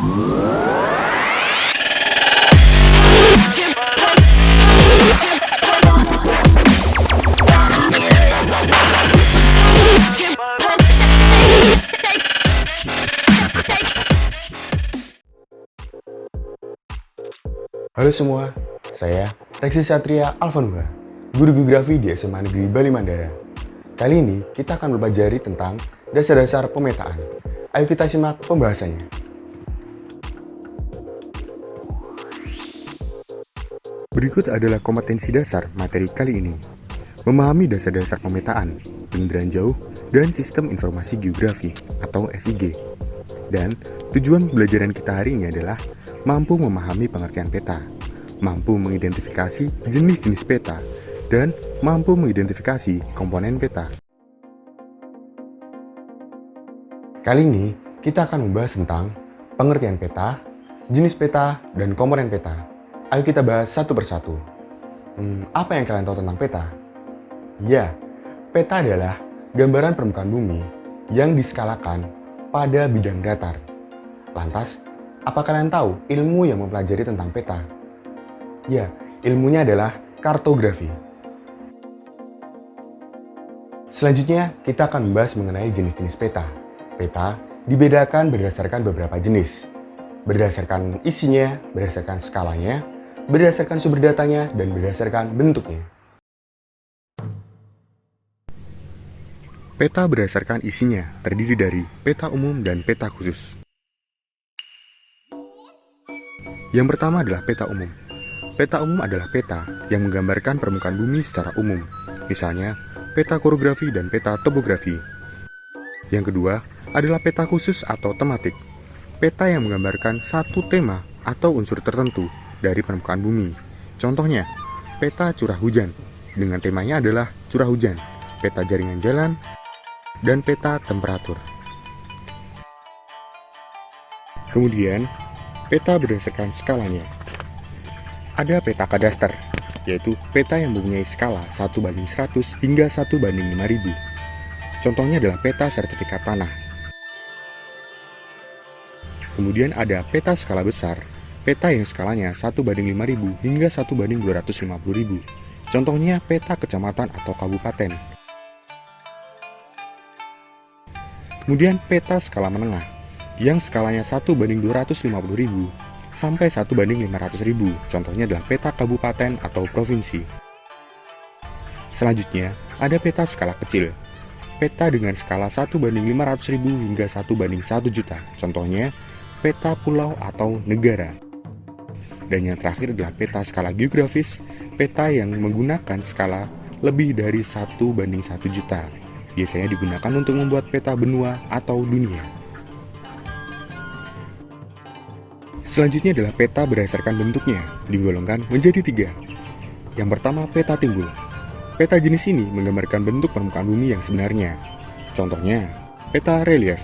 Halo semua, saya Reksi Satria Alvanuha, guru geografi di SMA Negeri Bali Mandara. Kali ini kita akan mempelajari tentang dasar-dasar pemetaan. Ayo kita simak pembahasannya. Berikut adalah kompetensi dasar materi kali ini. Memahami dasar-dasar pemetaan, penginderaan jauh, dan sistem informasi geografi atau SIG. Dan tujuan pembelajaran kita hari ini adalah mampu memahami pengertian peta, mampu mengidentifikasi jenis-jenis peta, dan mampu mengidentifikasi komponen peta. Kali ini kita akan membahas tentang pengertian peta, jenis peta, dan komponen peta. Ayo kita bahas satu persatu. Apa yang kalian tahu tentang peta? Ya, peta adalah gambaran permukaan bumi yang diskalakan pada bidang datar. Lantas, apa kalian tahu ilmu yang mempelajari tentang peta? Ya, ilmunya adalah kartografi. Selanjutnya, kita akan membahas mengenai jenis-jenis peta. Peta dibedakan berdasarkan beberapa jenis. Berdasarkan isinya, berdasarkan skalanya, berdasarkan sumber datanya, dan berdasarkan bentuknya. Peta berdasarkan isinya terdiri dari peta umum dan peta khusus. Yang pertama adalah peta umum. Peta umum adalah peta yang menggambarkan permukaan bumi secara umum, misalnya peta korografi dan peta topografi. Yang kedua adalah peta khusus atau tematik. Peta yang menggambarkan satu tema atau unsur tertentu dari permukaan bumi. Contohnya, peta curah hujan, dengan temanya adalah curah hujan, peta jaringan jalan, dan peta temperatur. Kemudian, peta berdasarkan skalanya. Ada peta kadaster, yaitu peta yang mempunyai skala 1:100 hingga 1:5000. Contohnya adalah peta sertifikat tanah. Kemudian ada peta skala besar, peta yang skalanya 1:5000 hingga 1:250.000. Contohnya peta kecamatan atau kabupaten. Kemudian peta skala menengah, yang skalanya 1:250.000 sampai 1:500.000. Contohnya adalah peta kabupaten atau provinsi. Selanjutnya, ada peta skala kecil. Peta dengan skala 1:500.000 hingga 1:1 juta. Contohnya, peta pulau atau negara. Dan yang terakhir adalah peta skala geografis, peta yang menggunakan skala lebih dari 1:1 juta. Biasanya digunakan untuk membuat peta benua atau dunia. Selanjutnya adalah peta berdasarkan bentuknya, digolongkan menjadi 3. Yang pertama, peta timbul. Peta jenis ini menggambarkan bentuk permukaan bumi yang sebenarnya. Contohnya, peta relief.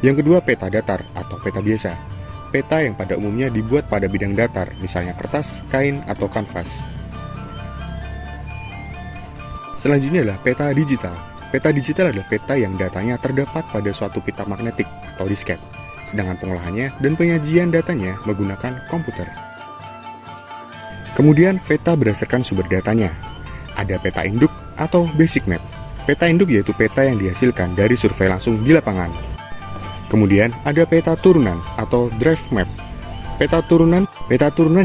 Yang kedua, peta datar atau peta biasa. Peta yang pada umumnya dibuat pada bidang datar, misalnya kertas, kain, atau kanvas. Selanjutnya adalah peta digital. Peta digital adalah peta yang datanya terdapat pada suatu pita magnetik atau disket, sedangkan pengolahannya dan penyajian datanya menggunakan komputer. Kemudian peta berdasarkan sumber datanya. Ada peta induk atau basic map. Peta induk yaitu peta yang dihasilkan dari survei langsung di lapangan. Kemudian ada peta turunan atau drive map. Peta turunan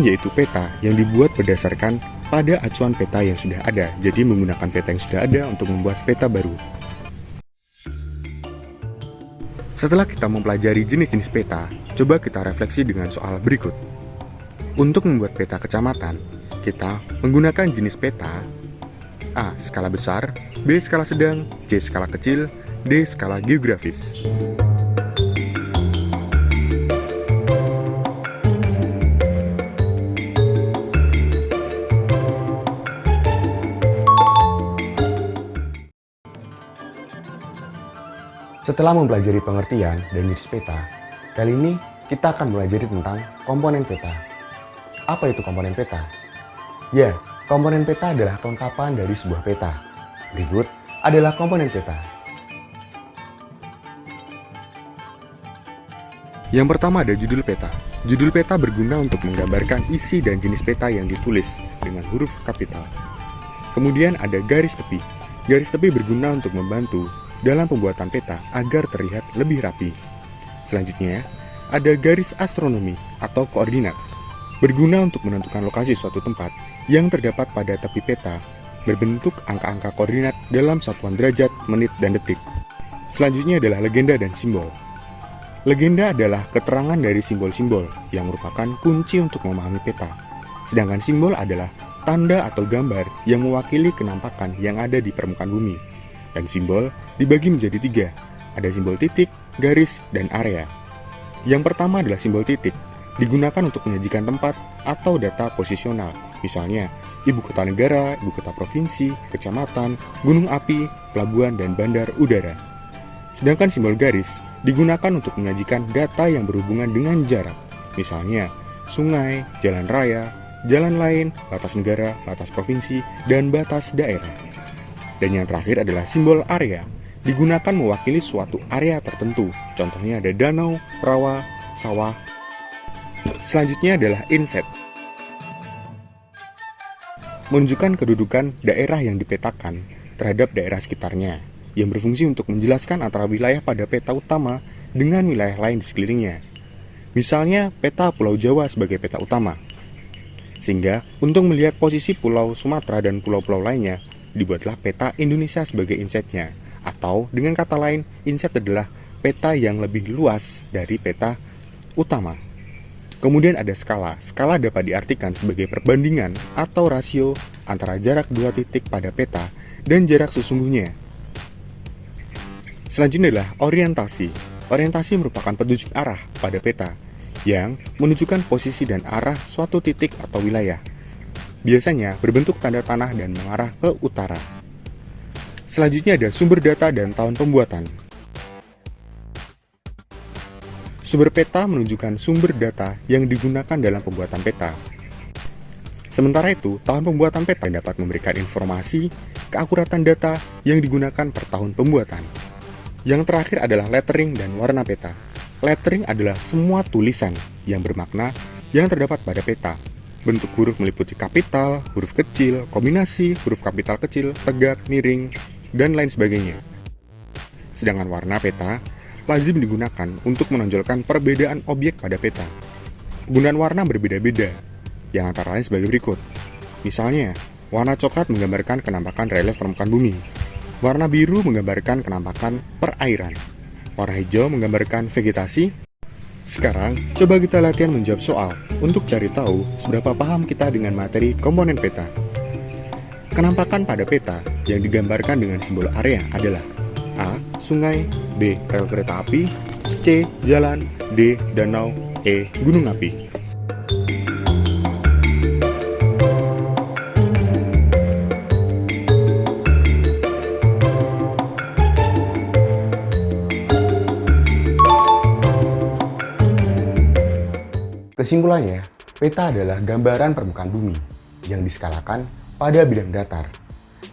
yaitu peta yang dibuat berdasarkan pada acuan peta yang sudah ada. Jadi menggunakan peta yang sudah ada untuk membuat peta baru. Setelah kita mempelajari jenis-jenis peta, coba kita refleksi dengan soal berikut. Untuk membuat peta kecamatan, kita menggunakan jenis peta A. Skala besar, B. Skala sedang, C. Skala kecil, D. Skala geografis. Setelah mempelajari pengertian dan jenis peta, kali ini kita akan belajar tentang komponen peta. Apa itu komponen peta? Ya, komponen peta adalah kelengkapan dari sebuah peta. Berikut adalah komponen peta. Yang pertama ada judul peta. Judul peta berguna untuk menggambarkan isi dan jenis peta yang ditulis dengan huruf kapital. Kemudian ada garis tepi. Garis tepi berguna untuk membantu dalam pembuatan peta agar terlihat lebih rapi. Selanjutnya, ada garis astronomi atau koordinat. Berguna untuk menentukan lokasi suatu tempat yang terdapat pada tepi peta berbentuk angka-angka koordinat dalam satuan derajat, menit, dan detik. Selanjutnya adalah legenda dan simbol. Legenda adalah keterangan dari simbol-simbol yang merupakan kunci untuk memahami peta. Sedangkan simbol adalah tanda atau gambar yang mewakili kenampakan yang ada di permukaan bumi. Dan simbol dibagi menjadi 3. Ada simbol titik, garis, dan area. Yang pertama adalah simbol titik. Digunakan untuk menyajikan tempat atau data posisional. Misalnya, ibu kota negara, ibu kota provinsi, kecamatan, gunung api, pelabuhan, dan bandar udara. Sedangkan simbol garis digunakan untuk menyajikan data yang berhubungan dengan jarak. Misalnya, sungai, jalan raya, jalan lain, batas negara, batas provinsi, dan batas daerah. Dan yang terakhir adalah simbol area. Digunakan mewakili suatu area tertentu. Contohnya ada danau, rawa, sawah. Selanjutnya adalah inset. Menunjukkan kedudukan daerah yang dipetakan terhadap daerah sekitarnya, yang berfungsi untuk menjelaskan antara wilayah pada peta utama dengan wilayah lain di sekelilingnya. Misalnya, peta Pulau Jawa sebagai peta utama. Sehingga, untuk melihat posisi Pulau Sumatera dan pulau-pulau lainnya, dibuatlah peta Indonesia sebagai insetnya. Atau, dengan kata lain, inset adalah peta yang lebih luas dari peta utama. Kemudian ada skala. Skala dapat diartikan sebagai perbandingan atau rasio antara jarak dua titik pada peta dan jarak sesungguhnya. Selanjutnya adalah orientasi. Orientasi merupakan petunjuk arah pada peta yang menunjukkan posisi dan arah suatu titik atau wilayah. Biasanya berbentuk tanda panah dan mengarah ke utara. Selanjutnya ada sumber data dan tahun pembuatan. Sumber peta menunjukkan sumber data yang digunakan dalam pembuatan peta. Sementara itu, tahun pembuatan peta dapat memberikan informasi keakuratan data yang digunakan per tahun pembuatan. Yang terakhir adalah lettering dan warna peta. Lettering adalah semua tulisan yang bermakna yang terdapat pada peta. Bentuk huruf meliputi kapital, huruf kecil, kombinasi, huruf kapital kecil, tegak, miring, dan lain sebagainya. Sedangkan warna peta lazim digunakan untuk menonjolkan perbedaan objek pada peta. Penggunaan warna berbeda-beda, yang antara lain sebagai berikut. Misalnya, warna coklat menggambarkan kenampakan relief permukaan bumi. Warna biru menggambarkan kenampakan perairan. Warna hijau menggambarkan vegetasi. Sekarang, coba kita latihan menjawab soal untuk cari tahu seberapa paham kita dengan materi komponen peta. Kenampakan pada peta yang digambarkan dengan simbol area adalah A. Sungai, B. Rel kereta api, C. Jalan, D. Danau, E. Gunung api. Kesimpulannya, peta adalah gambaran permukaan bumi yang diskalakan pada bidang datar.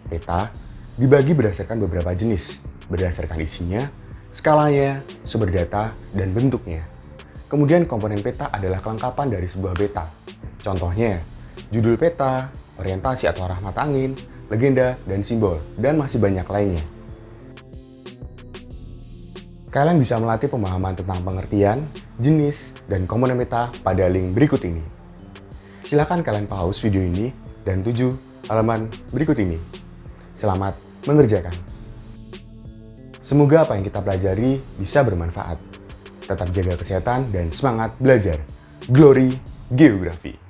Peta dibagi berdasarkan beberapa jenis, berdasarkan isinya, skalanya, sumber data, dan bentuknya. Kemudian komponen peta adalah kelengkapan dari sebuah peta. Contohnya, judul peta, orientasi atau arah mata angin, legenda, dan simbol, dan masih banyak lainnya. Kalian bisa melatih pemahaman tentang pengertian, jenis, dan komponen peta pada link berikut ini. Silakan kalian pause video ini dan tuju halaman berikut ini. Selamat mengerjakan. Semoga apa yang kita pelajari bisa bermanfaat. Tetap jaga kesehatan dan semangat belajar. Glory Geografi.